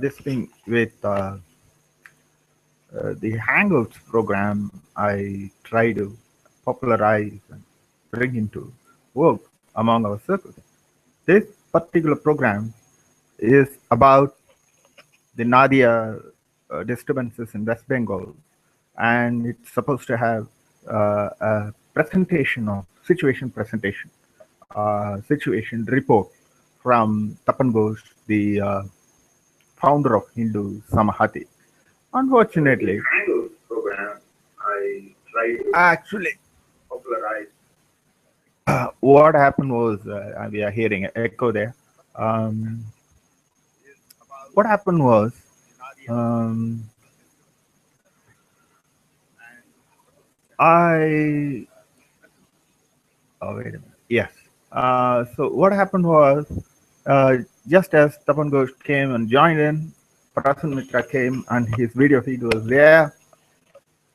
this thing with the Hangouts program, I try to popularize and bring into work among our circles. This particular program is about the Nadia disturbances in West Bengal, and it's supposed to have a presentation of situation report from Tapan Gosh, the founder of Hindu Samhati. Unfortunately, program I tried to actually popularize. What happened was we are hearing an echo there. Um, what happened was um, I oh wait a minute. Yes. So what happened was just as Tapan Ghosh came and joined in, Prasan Mitra came and his video feed was there,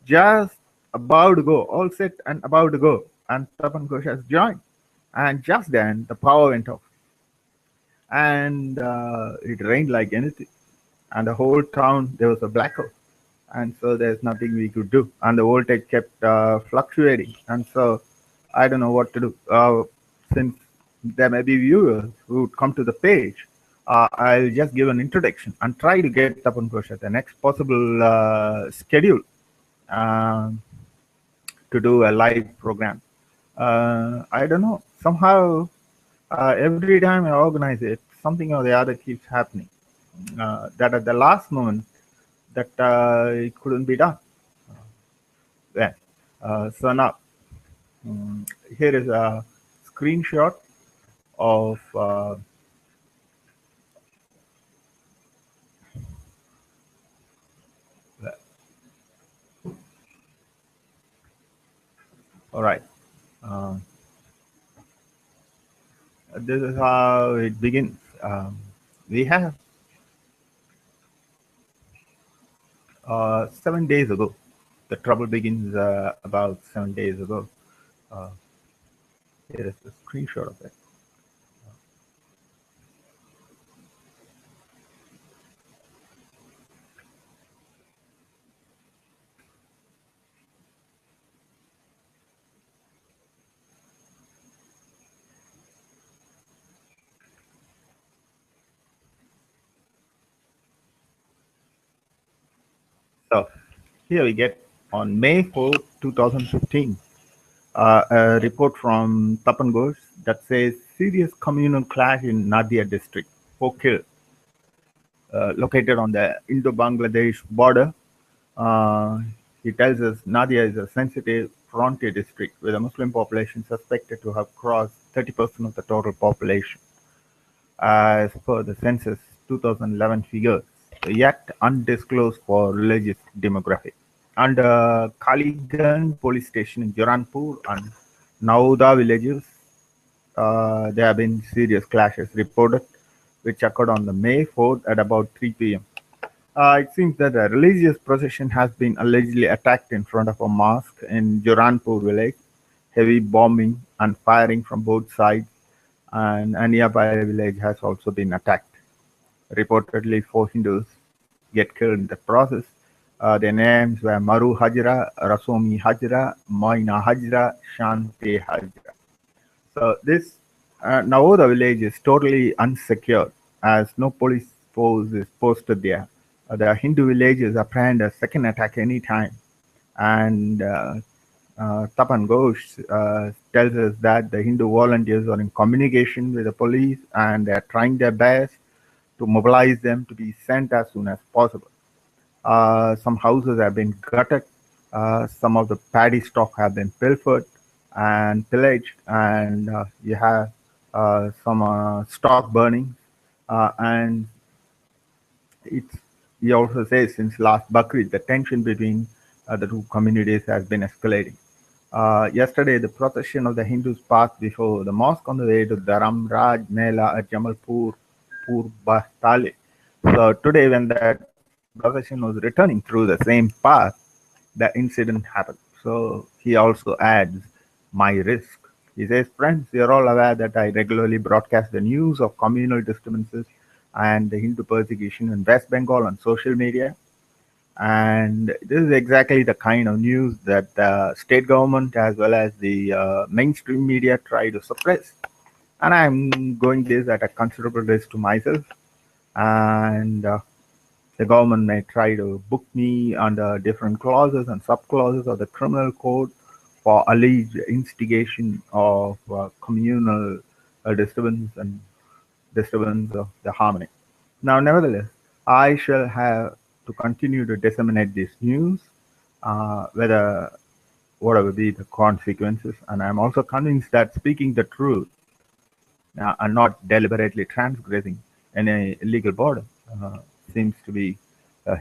just about to go, all set and about to go, and Tapan Ghosh has joined. And just then the power went off, and it rained like anything, and the whole town there was a blackout, and so there's nothing we could do, and the voltage kept fluctuating, and so I don't know what to do. Since there may be viewers who would come to the page, I'll just give an introduction and try to get Tapan Ghosh at the next possible schedule um, to do a live program. I don't know. Somehow, every time I organize it, something or the other keeps happening. That at the last moment, that it couldn't be done. Yeah. So now, mm, here is a screenshot of. All right. Um, this is how it begins. We have 7 days ago. The trouble begins about 7 days ago. Uh, Here is a screenshot of it. So here we get on May 4th, 2015, a report from Tapan Ghosh that says serious communal clash in Nadia district, 4 killed, located on the Indo-Bangladesh border. Uh, he tells us Nadia is a sensitive frontier district with a Muslim population suspected to have crossed 30% of the total population, as per the census 2011 figures, yet undisclosed for religious demographic. Under Kaliganj police station in Jaranpur and Nauda villages, there have been serious clashes reported, which occurred on the May 4th at about 3 p.m. It seems that a religious procession has been allegedly attacked in front of a mosque in Jaranpur village. Heavy bombing and firing from both sides, and a nearby village has also been attacked. Reportedly, 4 Hindus get killed in the process. Their names were Maru Hajra, Rasomi Hajra, Moina Hajra, Shanti Hajra. So this Naoda village is totally unsecured as no police force is posted there. The Hindu villages apprehend a second attack anytime. And Tapan Ghosh tells us that the Hindu volunteers are in communication with the police and they are trying their best to mobilize them to be sent as soon as possible. Some houses have been gutted. Some of the paddy stock have been pilfered and pillaged, and you have some stock burning. And it's he also says since last Bakrid, the tension between the two communities has been escalating. Yesterday, the procession of the Hindus passed before the mosque on the way to Dharam Raj Mela at Jamalpur Purbastale. So today, when that procession was returning through the same path, the incident happened. So he also adds, my risk. He says, friends, you're all aware that I regularly broadcast the news of communal disturbances and the Hindu persecution in West Bengal on social media. And this is exactly the kind of news that the state government as well as the mainstream media try to suppress. And I'm going this at a considerable risk to myself. And the government may try to book me under different clauses and subclauses of the criminal code for alleged instigation of communal disturbance of the harmony. Now, nevertheless, I shall have to continue to disseminate this news, whether whatever be the consequences. And I'm also convinced that speaking the truth and not deliberately transgressing any legal border seems to be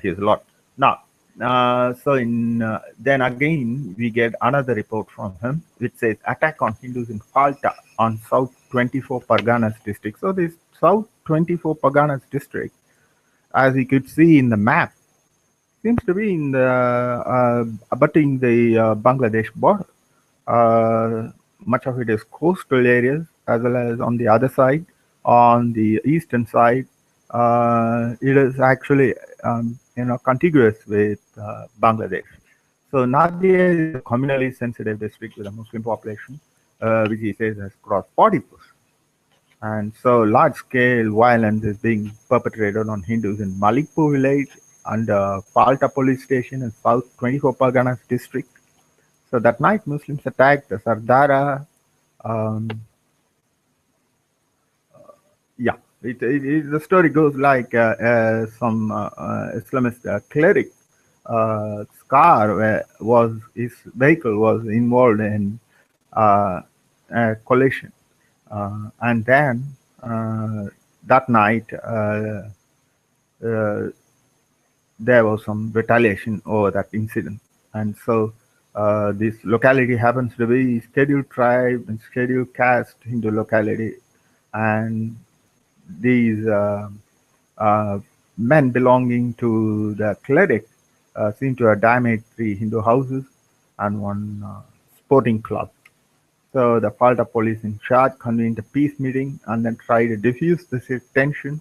his lot. Now, then again we get another report from him which says attack on Hindus in Falta on South 24 Parganas district. So this South 24 Parganas district, as we could see in the map, seems to be in the abutting the Bangladesh border. Much of it is coastal areas, as well as on the other side, on the eastern side, it is actually contiguous with Bangladesh. So Nadia is a communally sensitive district with a Muslim population, which he says has crossed 40%. And so large-scale violence is being perpetrated on Hindus in Malikpur village under Falta police station in South 24 Parganas district. So that night, Muslims attacked the Sardara. Um, yeah, the story goes like some Islamist cleric car was his vehicle was involved in a collision, and then that night uh, there was some retaliation over that incident. And so this locality happens to be scheduled tribe and scheduled caste Hindu locality. And these men belonging to the cleric seem to have damaged 3 Hindu houses and one sporting club. So the Falta police in charge convened a peace meeting and then tried to diffuse the tension.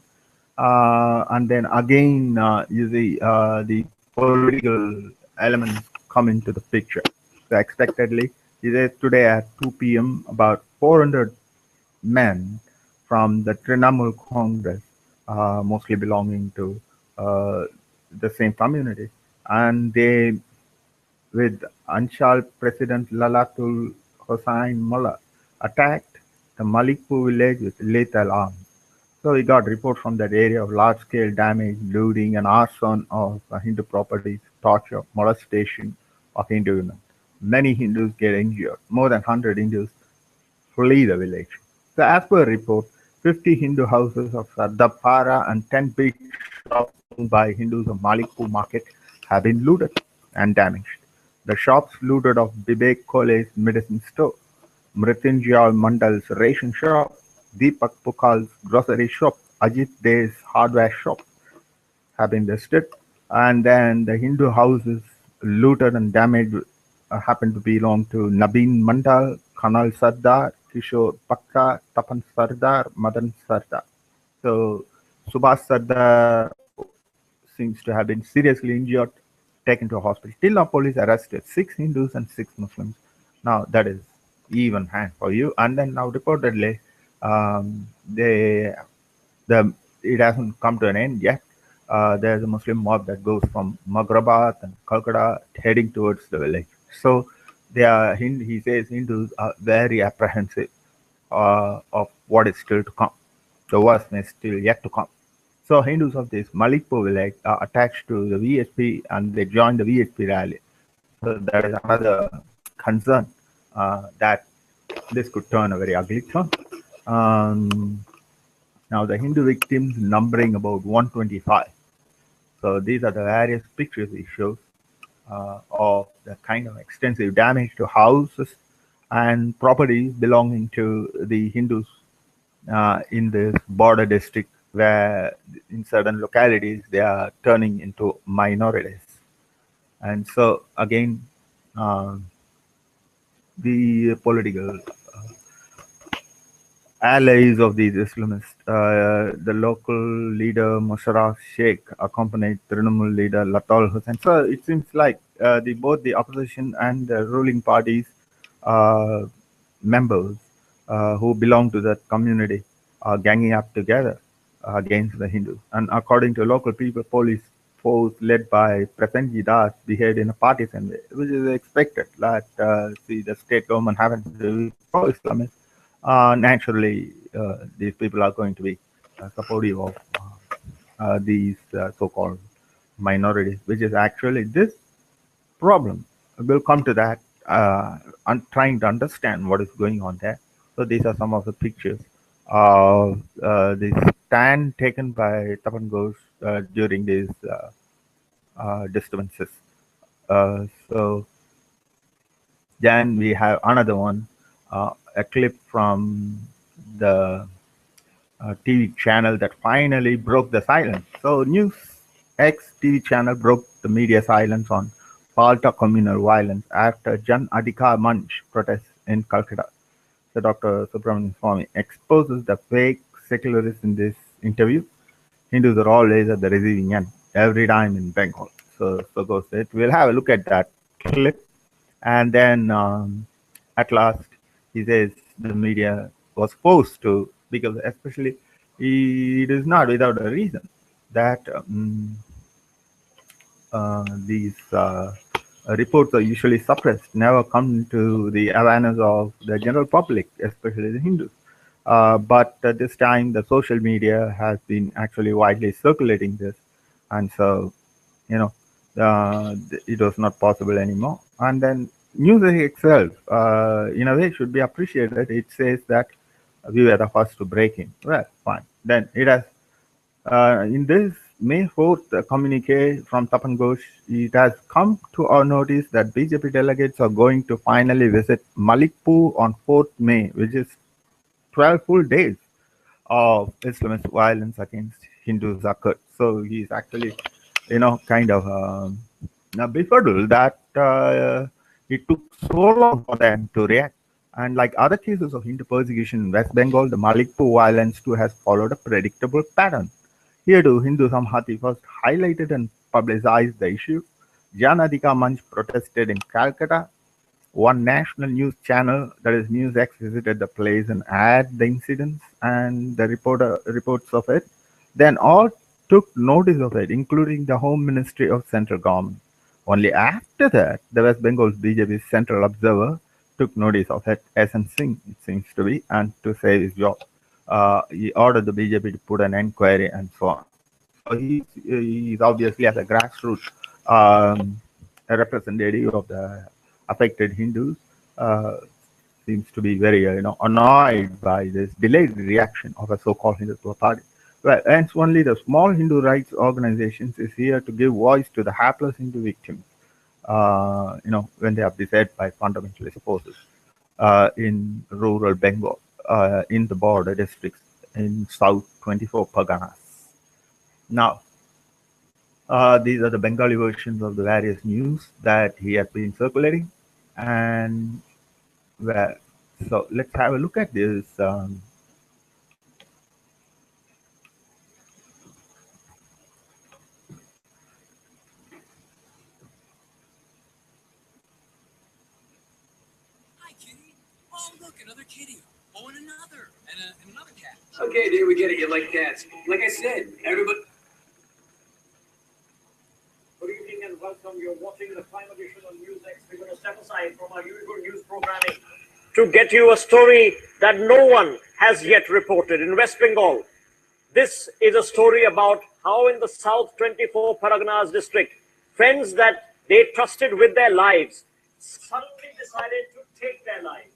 And then again, you see the political elements come into the picture. So expectedly, he says today at 2 p.m., about 400 men from the Trinamool Congress, mostly belonging to the same community, and they, with Anshal President Lalatul Hossain Mullah, attacked the Malikpur village with lethal arms. So we got reports from that area of large-scale damage, looting, and arson of Hindu properties, torture, molestation of Hindu women. Many Hindus get injured. More than 100 Hindus flee the village. So as per report, 50 Hindu houses of Sardapara and 10 big shops owned by Hindus of Malikpur market have been looted and damaged. The shops looted of Bibek Kole's medicine store, Mrityunjay Mandal's ration shop, Deepak Pukal's grocery shop, Ajit Dey's hardware shop have been listed. And then the Hindu houses looted and damaged happen to belong to Nabeen Mandal, Kanal Sardar, Kishore Pakka, Tapan Sardar, Madan Sardar. So Subhas Sardar seems to have been seriously injured, taken to a hospital. Till now, police arrested 6 Hindus and 6 Muslims. Now that is even hand for you. And then now reportedly, they the it hasn't come to an end yet. There's a Muslim mob that goes from Magrabat and Calcutta heading towards the village. So they are, he says Hindus are very apprehensive of what is still to come. The worst is still yet to come. So Hindus of this Malikpur village are attached to the VHP and they join the VHP rally. So that is another concern that this could turn a very ugly turn. Now the Hindu victims numbering about 125. So these are the various pictures he shows of the kind of extensive damage to houses and properties belonging to the Hindus in this border district where in certain localities they are turning into minorities. And so again, the political allies of these Islamists. The local leader Musharraf Sheikh accompanied Trinamool leader Latal Hussain. So it seems like both the opposition and the ruling parties uh, members who belong to that community are ganging up together against the Hindus. And according to local people, police force led by Prasenji Das behaved in a partisan way, which is expected. That see, the state government happens to be pro-Islamist. Naturally, these people are going to be supportive of these so-called minorities, which is actually this problem. We'll come to that, trying to understand what is going on there. So these are some of the pictures of the stand taken by Tapan Gosh during these disturbances. So then we have another one, a clip from the TV channel that finally broke the silence. So News X TV channel broke the media silence on Palta communal violence after Jan Adhikar Manch protests in Calcutta. So Dr. Subramanian Swamy exposes the fake secularists in this interview. Hindus are always at the receiving end every time in Bengal. So goes it. We'll have a look at that clip, and then at last he says the media was forced to, because especially it is not without a reason that these reports are usually suppressed, never come to the awareness of the general public, especially the Hindus. But this time, the social media has been actually widely circulating this, and so you know, it was not possible anymore. And then music itself, in a way, should be appreciated. It says that we were the first to break in. Well, fine. Then it has in this May 4th communique from Tapan Ghosh, it has come to our notice that BJP delegates are going to finally visit Malikpur on 4th May, which is 12 full days of Islamist violence against Hindus occurred. So he's actually, kind of befuddled that it took so long for them to react. And like other cases of Hindu persecution in West Bengal, the Malikpur violence too has followed a predictable pattern. Here too, Hindu Samhati first highlighted and publicized the issue. Janadika Manch protested in Calcutta. One national news channel, that is NewsX, visited the place and aired the incidents and the reports of it. Then all took notice of it, including the Home Ministry of Central Government. Only after that, the West Bengal's BJP Central Observer took notice of it, SN Singh, it seems to be, and to save his job. He ordered the BJP to put an inquiry and so on. So he's obviously, as a grassroots a representative of the affected Hindus, uh, seems to be very annoyed by this delayed reaction of a so-called Hindutva party. Well, and only the small Hindu rights organizations is here to give voice to the hapless Hindu victims, when they are beset by fundamentalist forces in rural Bengal, in the border districts in South 24 Parganas. Now, these are the Bengali versions of the various news that he had been circulating. And well, so let's have a look at this. Hi, kitty. Oh, look, another kitty. Oh, and another. And another cat. Okay, dude, we get it. You like cats. Like I said, everybody. Good evening and welcome. You're watching the Prime Edition on NewsX. We're going to step aside from our usual news programming to get you a story that no one has yet reported in West Bengal. This is a story about how in the South 24 Paraganas district, friends that they trusted with their lives suddenly decided to take their lives.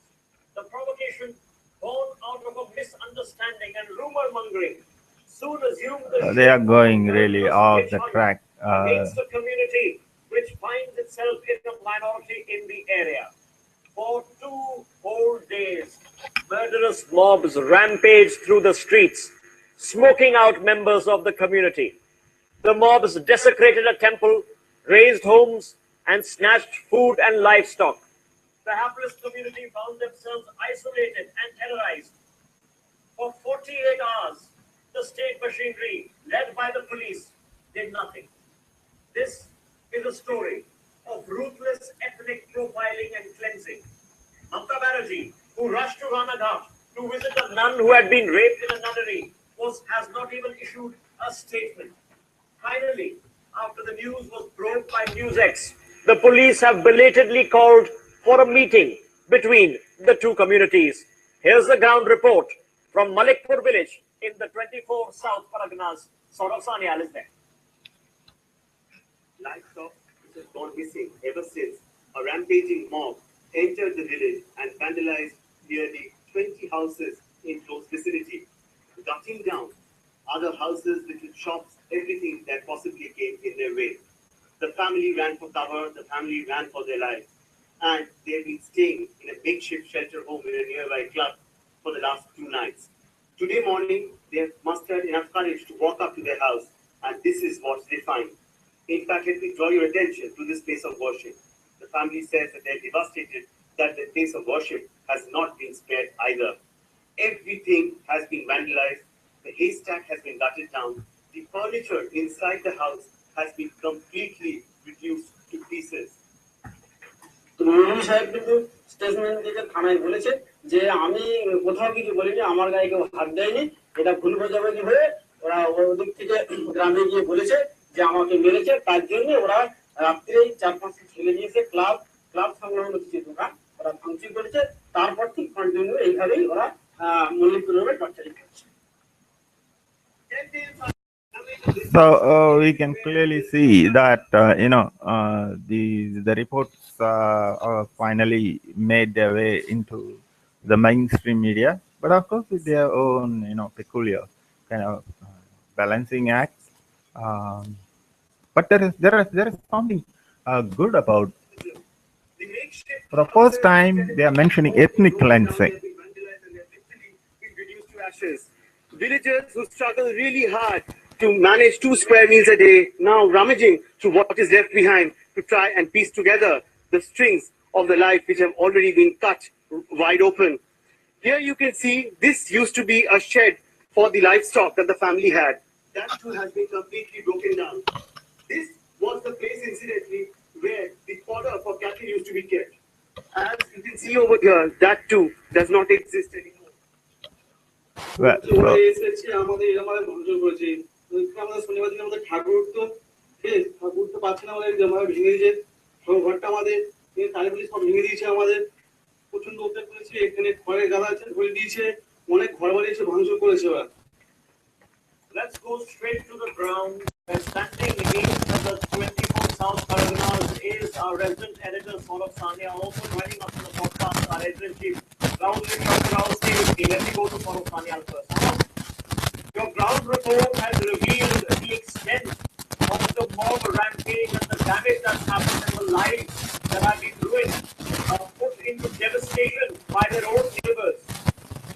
The provocation born out of a misunderstanding and rumor mongering soon assumed they are going really off the track. Against a community which finds itself in a minority in the area. For 2 whole days, murderous mobs rampaged through the streets, smoking out members of the community. The mobs desecrated a temple, razed homes, and snatched food and livestock. The hapless community found themselves isolated and terrorized. For 48 hours, the state machinery, led by the police, did nothing. This is a story of ruthless ethnic profiling and cleansing. Mamta Banerjee, who rushed to Ranaghat to visit a nun who had been raped in a nunnery, has not even issued a statement. Finally, after the news was broke by NewsX, the police have belatedly called for a meeting between the two communities. Here's the ground report from Malikpur village in the 24 South Paraganas. Saurav Sanyal is there. Livestock which has gone missing ever since a rampaging mob entered the village and vandalized nearly 20 houses in close vicinity, gutting down other houses, little shops, everything that possibly came in their way. The family ran for cover, the family ran for their lives, and they've been staying in a makeshift shelter home in a nearby club for the last 2 nights. Today morning, they have mustered enough courage to walk up to their house, and this is what they find. In fact, let me draw your attention to this place of worship. The family says that they're devastated that the place of worship has not been spared either. Everything has been vandalized, the haystack has been gutted down, the furniture inside the house has been completely reduced to pieces. তো মৌলভী সাহেব কিন্তু statement দিতে থানায় বলেছে যে আমি কোথাও কিছু বলিনি, আমার গায়ে কেউ হাত দেয়নি, এটা ভুল বোঝাবুঝি হয়ে ওরা ওদিক থেকে গ্রামে গিয়ে বলেছে যে আমাকে মেরেছে, তার জন্য ওরা রাত্রেই 4-5টি ছেলে নিয়েছে, ক্লাব সংলগ্ন কিছু দোকান ওরা ভাঙচুর করেছে। তারপর থেকে কন্টিনিউ এইভাবেই ওরা মল্লিকপুর রোডে টর্চারিং করছে। So we can clearly see that the reports finally made their way into the mainstream media, but of course with their own peculiar kind of balancing act. But there is something good about. For the first time, they are mentioning ethnic cleansing. Villagers who struggle really hard to manage 2 square meals a day, now rummaging through what is left behind to try and piece together the strings of the life which have already been cut wide open. Here you can see this used to be a shed for the livestock that the family had. That too has been completely broken down. This was the place, incidentally, where the fodder for cattle used to be kept. As you can see over here, that too does not exist anymore. ঠাকুর তো পাচ্ছে না, আমাদের ভেঙে দিয়েছে ঘরটা, আমাদের তালিপুলি সব ভেঙে দিয়েছে, আমাদের প্রচন্ড উদ্যোগ করেছে, এখানে ঘরের গাদা আছে ধরে দিয়েছে, অনেক ঘর বাড়ি এসে ভাঙচুর করেছে ওরা। Let's go straight to the ground. Standing against the 24 South Paraganas is our resident editor, Saurav Sanya, also joining us in the podcast, our editor-in-chief, Rahul Rahul, stay with me. Let me go to Saurav Sanya first. Your ground report has revealed the extent of the mob rampage and the damage that's happened and the lives that have been ruined, put into devastation by their own neighbors.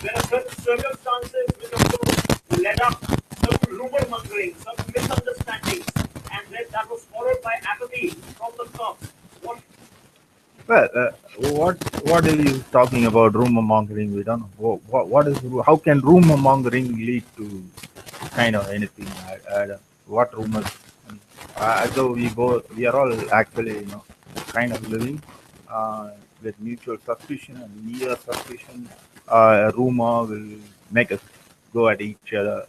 There are certain circumstances which, of course, led up some rumor mongering, some misunderstandings, and then that was followed by apathy from the cops. What are you talking about? Rumor mongering? We don't know. What is? How can rumor mongering lead to kind of anything? I don't, what rumors? So we are all actually kind of living with mutual suspicion and mere suspicion. A rumor will make us go at each other.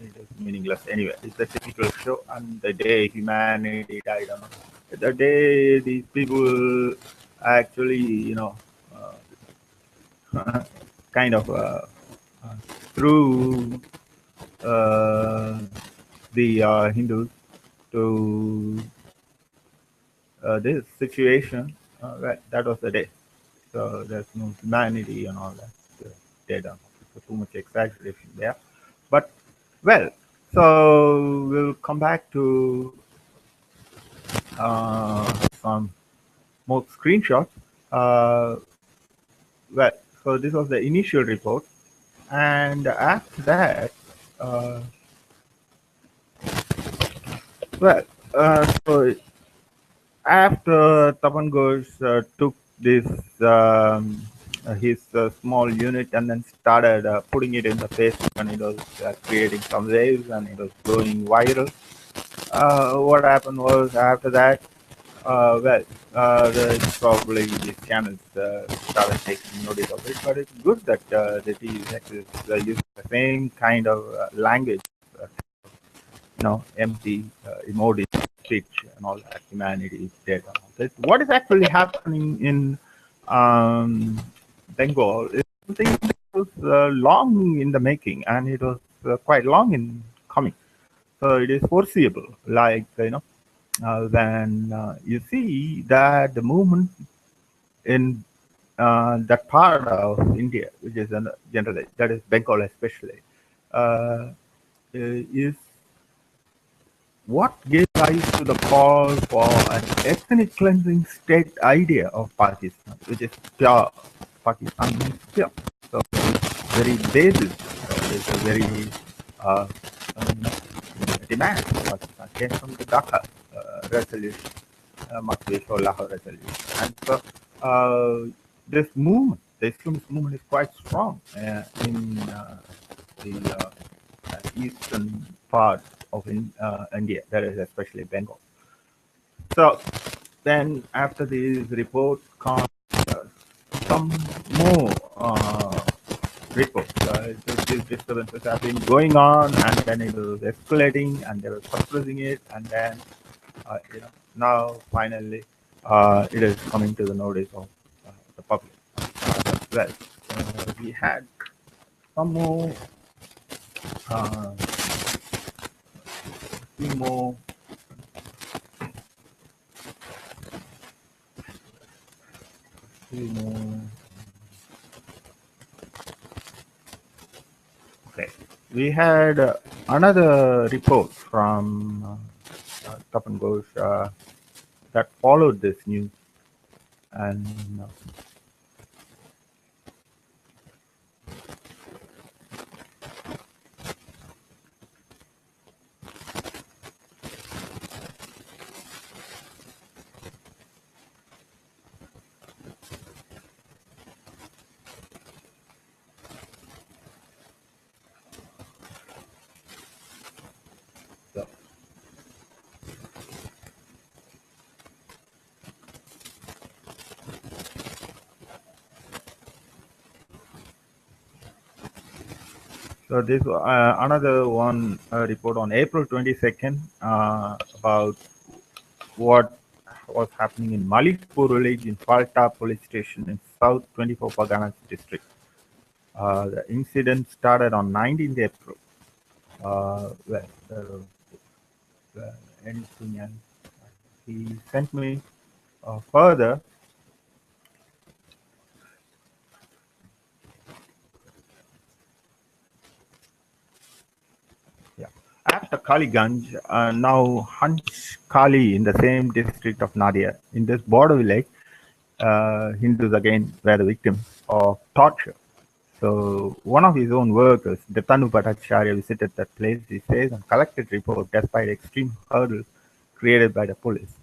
It is meaningless anyway. It's a typical show. And the day humanity died, the day these people actually, kind of through the Hindus to this situation, that was the day. So there's no humanity and all that. Dead on. So too much exaggeration there. But well, so we'll come back to some more screenshots. Well, so this was the initial report, and after that, so after Tapan Gosh took this his small unit and then started putting it in the Facebook, and it was creating some waves and it was going viral. What happened was after that, well, probably these channels started taking notice of it, but it's good that the TV is using the same kind of language, uh, empty emojis, speech, and all that. Humanity is dead. And all this. What is actually happening in um, Bengal is something that was long in the making, and it was quite long in coming. So it is foreseeable, like when you see that the movement in that part of India, which is generally that is Bengal especially, uh, is what gave rise to the call for an ethnic cleansing state idea of Pakistan, which is pure. Pakistan means pure. So very basis is a very uh, um, demand for Pakistan came from the Dhaka resolution, Makbis or Lahore resolution. And so this movement, the Islamist movement, is quite strong in the eastern part of India, that is especially Bengal. So then after these reports come some more reports. These disturbances have been going on, and then it was escalating, and they were suppressing it, and then now finally it is coming to the notice of the public. Well, we had some more, uh, few more. Few more. Okay. We had another report from Tapan Gosh that followed this news, and so, so this another one report on April 22nd about what was happening in Malitpur village in Falta police station in South 24 Parganas district. The incident started on 19th April. Well, anything else? He sent me further. Yeah. After Kaliganj, now Hunch Kali in the same district of Nadia. In this border village, Hindus again were the victims of torture. So one of his own workers, Datanu Bhattacharya, visited that place, he says, and collected report despite extreme hurdles created by the police.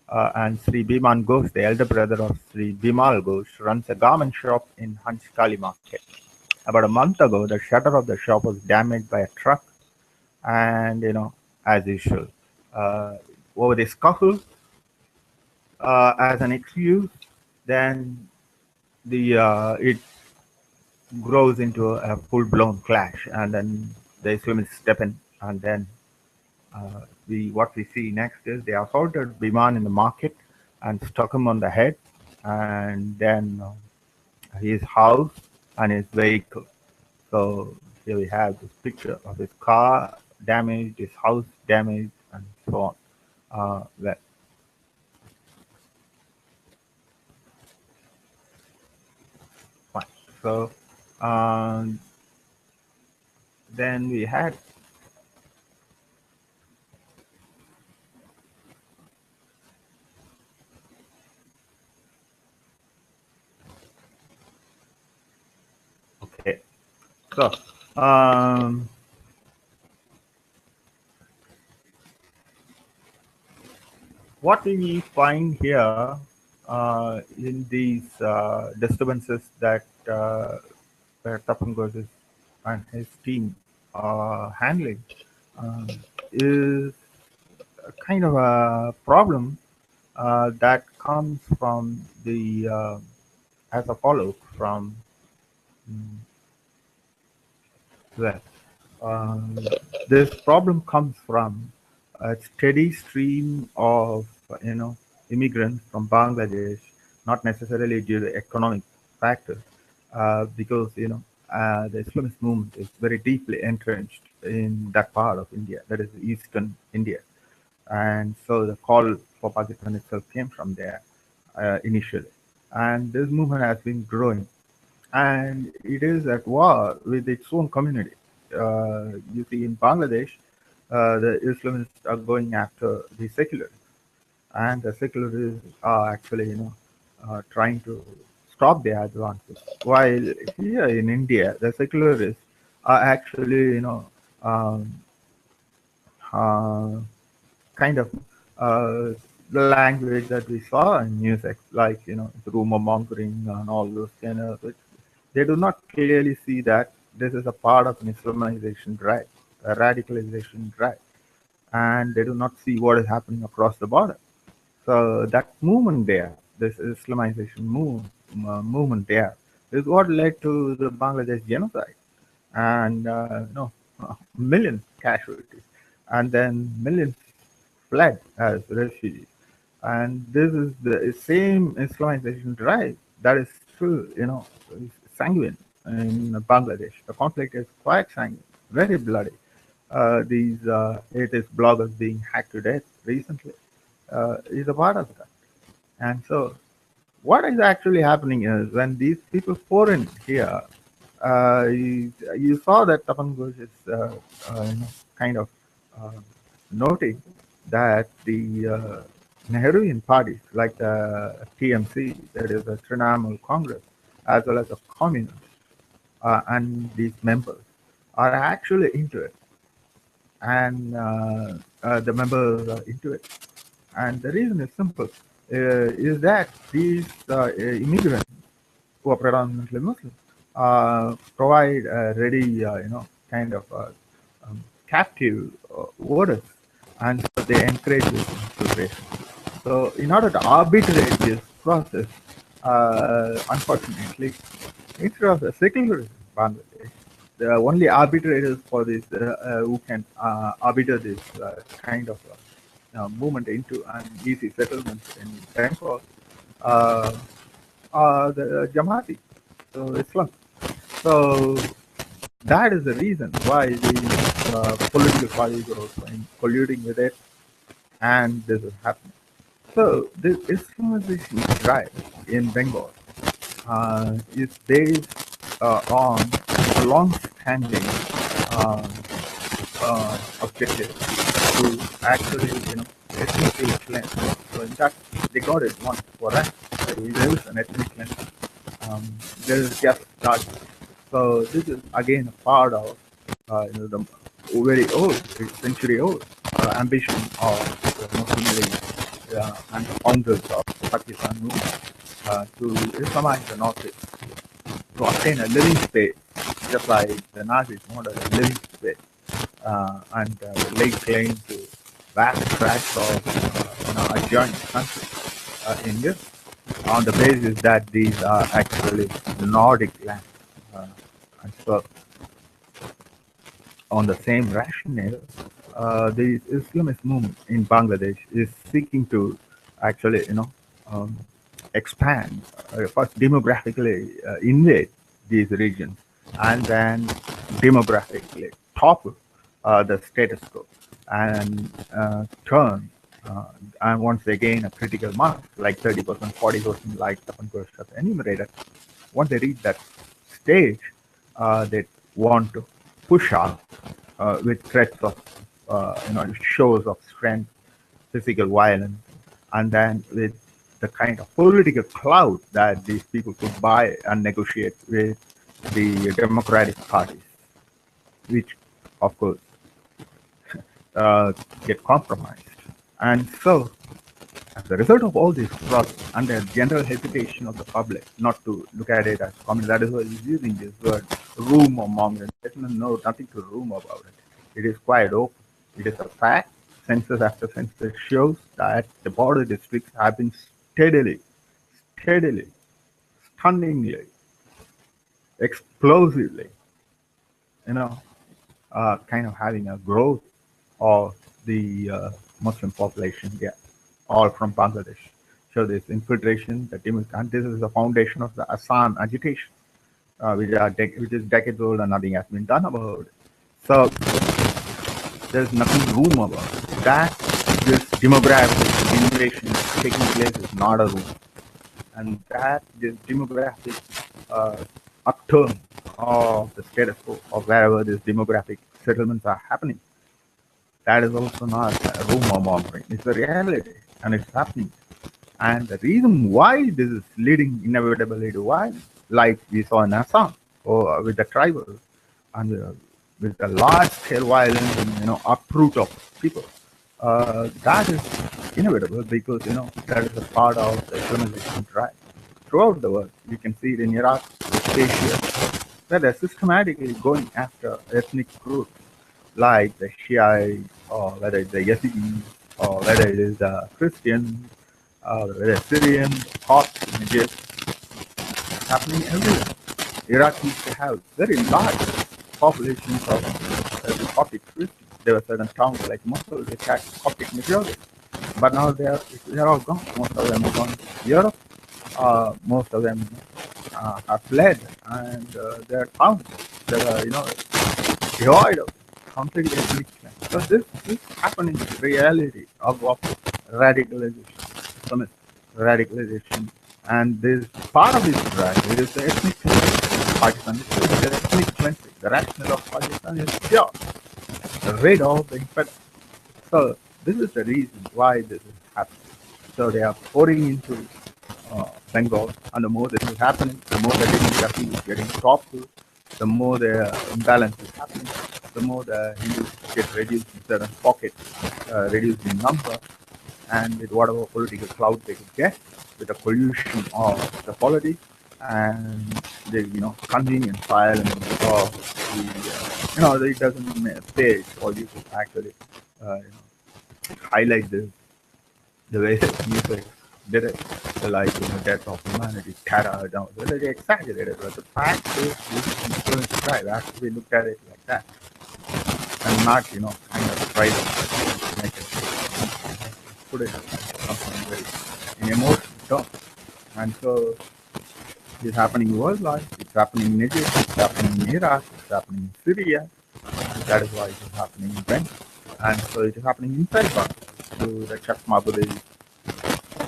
And Sri Biman Ghosh, the elder brother of Sri Bimal Ghosh, runs a garment shop in Hanchkali market. About a month ago, the shutter of the shop was damaged by a truck, and as usual, uh, over this scuffle, as an excuse, then the it grows into a full-blown clash, and then the Islamists step in, and then what we see next is they assaulted Biman in the market and struck him on the head, and then his house and his vehicle. So here we have this picture of his car damaged, his house damaged, and so on. Well, fine. So um, then we had okay. So what we find here in these disturbances that Tapan Gosh and his team are handling uh, is a kind of a problem that comes from the as a follow from mm, well, um, this problem comes from a steady stream of immigrants from Bangladesh, not necessarily due to economic factors, because the Islamist movement is very deeply entrenched in that part of India, that is eastern India, and so the call for Pakistan itself came from there initially, and this movement has been growing and it is at war with its own community. You see, in Bangladesh, the Islamists are going after the secularists, and the secularists are actually, trying to stop their advances. While here in India, the secularists are actually, um, uh, kind of the language that we saw in music, like rumor mongering and all those kind of. They do not clearly see that this is a part of an Islamization drive, a radicalization drive, and they do not see what is happening across the border. So that movement there, this Islamization movement there, is what led to the Bangladesh genocide and millions casualties, and then millions fled as refugees. And this is the same Islamization drive that is still, sanguine in Bangladesh. The conflict is quite sanguine, very bloody. These atheist bloggers being hacked to death recently is a part of that. And so, what is actually happening is when these people pour in here, you saw that Tapan Ghosh is kind of uh, noting that the Nehruvian parties like the TMC, that is the Trinamool Congress, as well as the communists and these members are actually into it, and the members are into it. And the reason is simple: is that these immigrants who are predominantly Muslim provide a ready, kind of captive voters, and so they encourage this infiltration. So, in order to arbitrate this process, unfortunately, instead of the secular Bangladesh, the only arbitrators for this who can arbiter this kind of movement into an easy settlement in Bengal uh, are the Jamati, so Islam. So that is the reason why these political parties are also colluding with it, and this is happening. So the Islamization drive in Bengal is based on a long-standing uh, objective to actually, ethnically cleanse. So in fact, they got it once for that. There is an ethnic cleanse. There is just that. So this is again a part of the very old, century-old ambition of the Muslim League and the founders of Pakistan movement to Islamize the Northeast, to obtain a living space, just like the Nazis wanted a living space, and laid claim to vast tracts of adjoining countries in Europe on the basis that these are actually Nordic lands. And so, on the same rationale, the Islamist movement in Bangladesh is seeking to actually, um, expand, first demographically invade these regions, and then demographically topple the status quo and turn, and once they gain a critical mass, like 30%, 40%, like Tapan Gosh has enumerated, once they reach that stage, they want to push out with threats of, shows of strength, physical violence, and then with the kind of political clout that these people could buy and negotiate with the democratic parties, which, of course, get compromised. And so As a result of all this trust and the general hesitation of the public not to look at it as common, that is why he's using this word room among them. There's nothing to room about it. It is quite open. It is a fact. Census after census shows that the border districts have been steadily, stunningly, explosively, you know, kind of having a growth of the Muslim population here, all from Bangladesh. So this infiltration, and this is the foundation of the Assam agitation, which is decades old and nothing has been done about it. So there's nothing room about it. That this demographic invasion taking place is not a room, and that this demographic uh, upturn of the status quo of wherever these demographic settlements are happening, that is also not a rumor mongering. It's a reality, and it's happening. And the reason why this is leading inevitably to violence, like we saw in Assam, or with the tribal, and with the large-scale violence and uproot of people, that is inevitable because that is a part of the Islamization drive throughout the world. You can see it in Iraq, Asia, where they're systematically going after ethnic groups like the Shiites, or whether it's the Yazidis, or whether it is the Christians, whether it's Syrians, Copts in Egypt. It's happening everywhere. Iraq used to have very large populations of the Coptic Christians. There were certain towns like Mosul which had Coptic majority, but now they're all gone. Most of them have gone to Europe. Most of them have fled, and their towns that are devoid of completely ethnic clan. So this is happening reality of radicalization, Islamist radicalization, and this part of this drive. It is the ethnic cleansing. Pakistan is the ethnic cleansing. The rationale of Pakistan is pure, rid of the impediment. So this is the reason why this is happening. So they are pouring into Bengal, and the more this is happening, the more the demography is getting toppled, the more the imbalance is happening, the more the Hindus get reduced in certain pockets, reduced in number, and with whatever political clout they could get, with the pollution of the polity, and the convenience violence of the it doesn't pay for you to actually highlight this the way that music did it, like death of humanity, terror, they exaggerated, but the fact is this is influence drive. Actually looked at it like that, and not kind of try to make it put it something very in emotional terms. And so it's happening worldwide. It's happening in Egypt. It's happening in Iraq. It's happening in Syria. That is why it is happening in Bengal. And so it is happening inside Bangladesh through the Chak Mabudi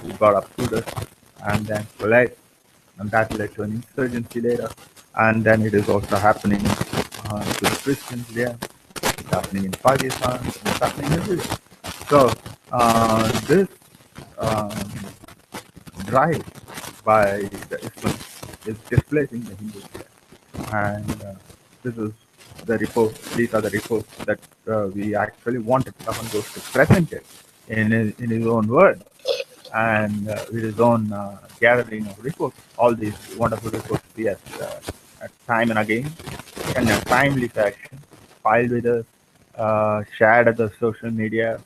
who got up to this and then fled, and that led to an insurgency later. And then it is also happening to the Christians there. It's happening in Pakistan. It's happening everywhere. So this drive by the Islam is displacing the Hindus there. And this is the report. These are the reports that we actually wanted Tapan Gosh to present it in his own words, and with his own gathering of reports. All these wonderful reports he has time and again in a timely fashion filed with us, shared at the social media,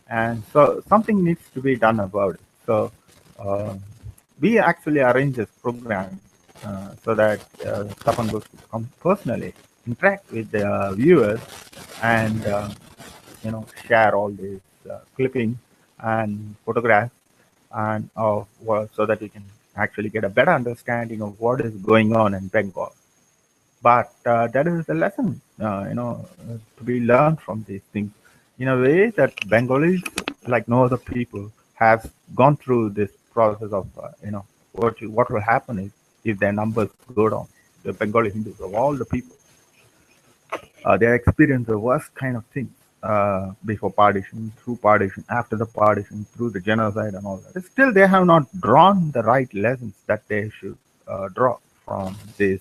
and so something needs to be done about it. So we actually arrange this program so that Tapan Gosh could come personally, interact with the viewers, and share all these clippings and photographs, and so that we can actually get a better understanding of what is going on in Bengal. But that is the lesson, to be learned from these things. In a way that Bengalis, like no other people, have gone through this process of, what will happen if their numbers go down. The Bengali Hindus of all the people, they experience the worst kind of things before partition, through partition, after the partition, through the genocide and all that. Still, they have not drawn the right lessons that they should draw from this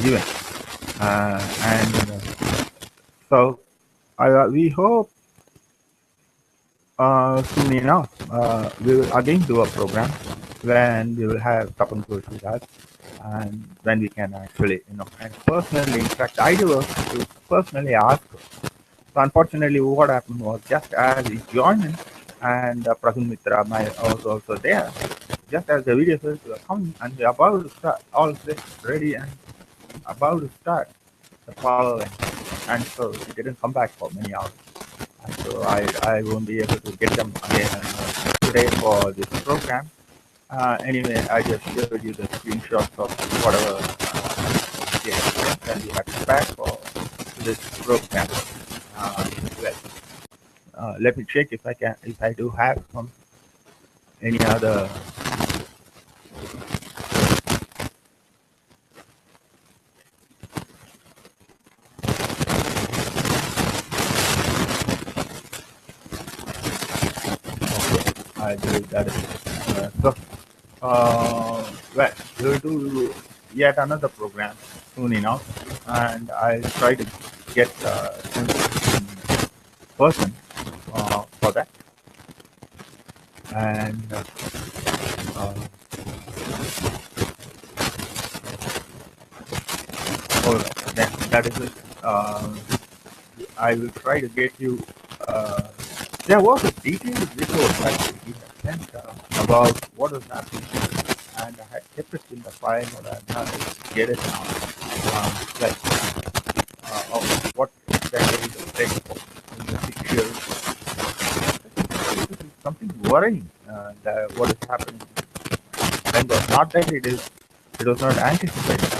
event. And so we hope Soon enough, we will again do a program when we will have Tapan Gosh with us, and when we can actually, and personally interact. The idea was to personally ask her. So unfortunately, what happened was just as he joined in, and Prasun Mitra was also there. Just as the video says, we are coming and we are about to start, all this ready and about to start the power line. And so he didn't come back for many hours. And so I won't be able to get them again today for this program. Anyway, I just showed you the screenshots of whatever that we had prepared for this program. Well, let me check if I do have some any other. I believe that is so. Well, we'll do yet another program soon enough, and I'll try to get in person for that. And all right, then that is it. I will try to get you. There was a detailed report that we had sent about what was happening, and I had kept it in the file, but I'm not able to get it now. Like of what exactly the effect in the 6 years. This is something worrying. What is happening in Bengal? Not that it was not anticipated.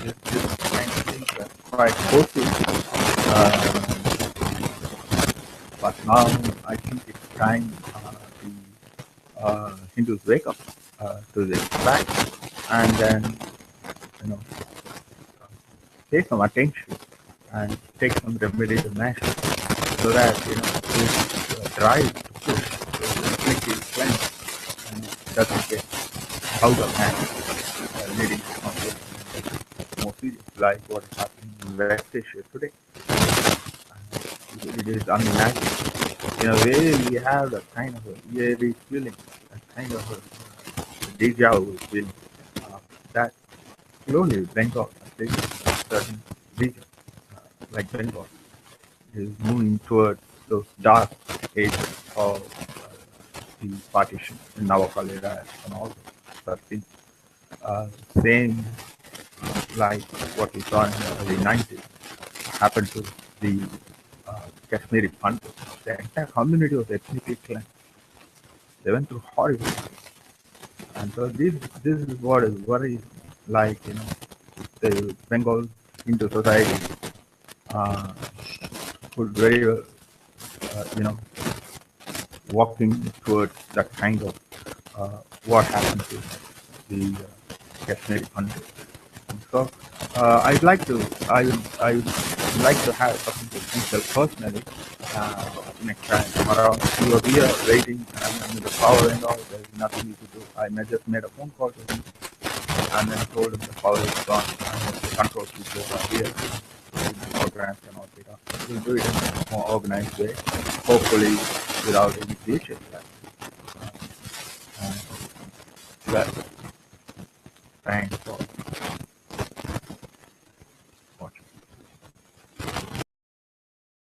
This kind of things were quite closely. But now I think it's time the Hindus wake up to this fact and then you know pay some attention and take some remedial measures so that this drive to push the reflective cleanse and doesn't get out of hand, leading to something more serious like what is happening in West Asia today. It is unimaginable. In a way, we have a kind of a eerie feeling, a kind of a deja vu feeling that slowly Bengal, at least a certain region like Bengal, is moving towards those dark ages of the partition in Navakalera and all such things. Same like what we saw in the early 90s happened to the Kashmiri Pandits. The entire community was ethnically cleansed. They went through horrible things. And so this is what is worrying, like, the Bengal Hindu society could very well, you know, walking towards that kind of what happened to the Kashmiri Pandits. And so I would like to have something to detail personally next time around. He was here waiting and the power and all. There's nothing you could do. I just made a phone call to him and then told him the power is gone and the control people are here. The programs and all that. We'll do it in a more organized way, hopefully without any glitches. Well, thanks for